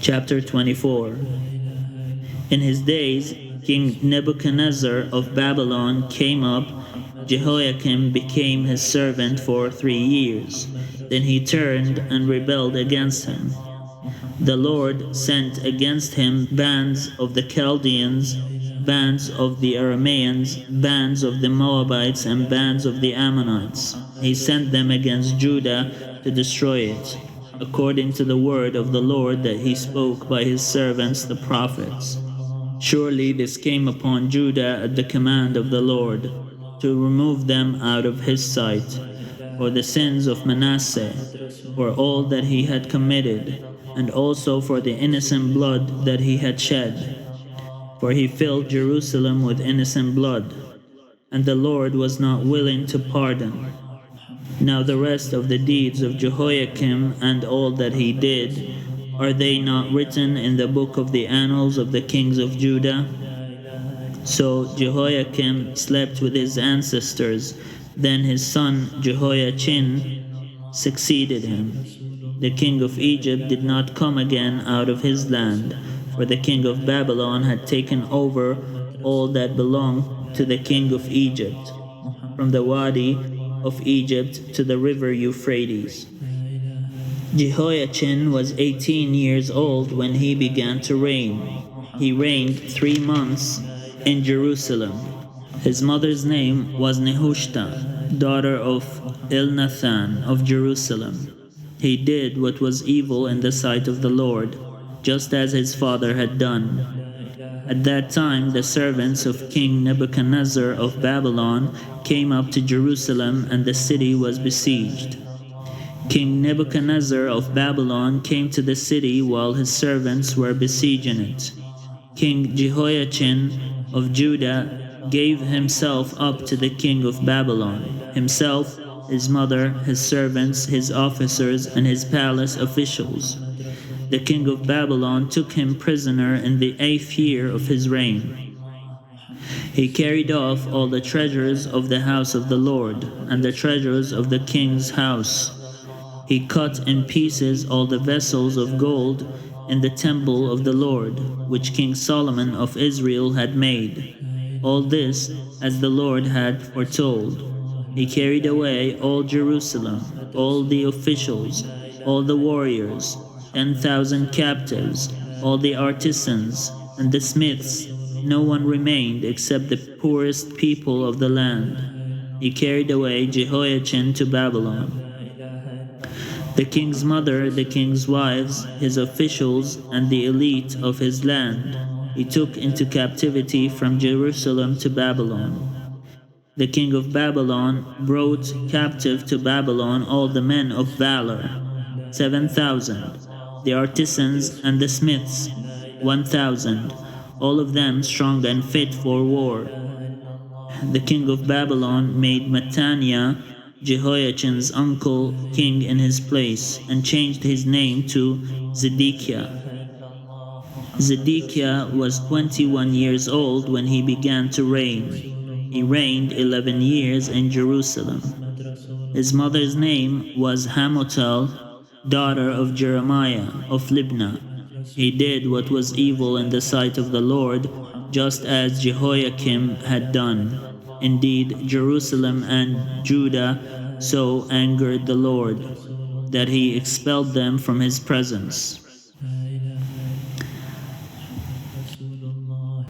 Chapter 24. In his days, King Nebuchadnezzar of Babylon came up. Jehoiakim became his servant for 3 years. Then he turned and rebelled against him. The Lord sent against him bands of the Chaldeans, bands of the Arameans, bands of the Moabites, and bands of the Ammonites. He sent them against Judah to destroy it, according to the word of the Lord that he spoke by his servants the prophets. Surely this came upon Judah at the command of the Lord, to remove them out of his sight, for the sins of Manasseh, for all that he had committed, and also for the innocent blood that he had shed. For he filled Jerusalem with innocent blood, and the Lord was not willing to pardon. Now the rest of the deeds of Jehoiakim and all that he did, are they not written in the book of the annals of the kings of Judah? So Jehoiakim slept with his ancestors. Then his son Jehoiachin succeeded him. The king of Egypt did not come again out of his land, for the king of Babylon had taken over all that belonged to the king of Egypt, from the Wadi of Egypt to the river Euphrates. Jehoiachin was 18 years old when he began to reign. He reigned 3 months in Jerusalem. His mother's name was Nehushta, daughter of Elnathan of Jerusalem. He did what was evil in the sight of the Lord, just as his father had done. At that time the servants of King Nebuchadnezzar of Babylon came up to Jerusalem, and the city was besieged. King Nebuchadnezzar of Babylon came to the city while his servants were besieging it. King Jehoiachin of Judah gave himself up to the king of Babylon, himself, his mother, his servants, his officers, and his palace officials. The king of Babylon took him prisoner in the 8th year of his reign. He carried off all the treasures of the house of the Lord, and the treasures of the king's house. He cut in pieces all the vessels of gold in the temple of the Lord, which King Solomon of Israel had made. All this as the Lord had foretold. He carried away all Jerusalem, all the officials, all the warriors, 10,000 captives, all the artisans, and the smiths. No one remained except the poorest people of the land. He carried away Jehoiachin to Babylon. The king's mother, the king's wives, his officials, and the elite of his land, he took into captivity from Jerusalem to Babylon. The king of Babylon brought captive to Babylon all the men of valor, 7,000, the artisans and the smiths, 1,000, all of them strong and fit for war. The king of Babylon made Mattaniah, Jehoiachin's uncle, king in his place, and changed his name to Zedekiah. Zedekiah was 21 years old when he began to reign. He reigned 11 years in Jerusalem. His mother's name was Hamutal, daughter of Jeremiah of Libnah. He did what was evil in the sight of the Lord, just as Jehoiakim had done. Indeed, Jerusalem and Judah so angered the Lord that he expelled them from his presence.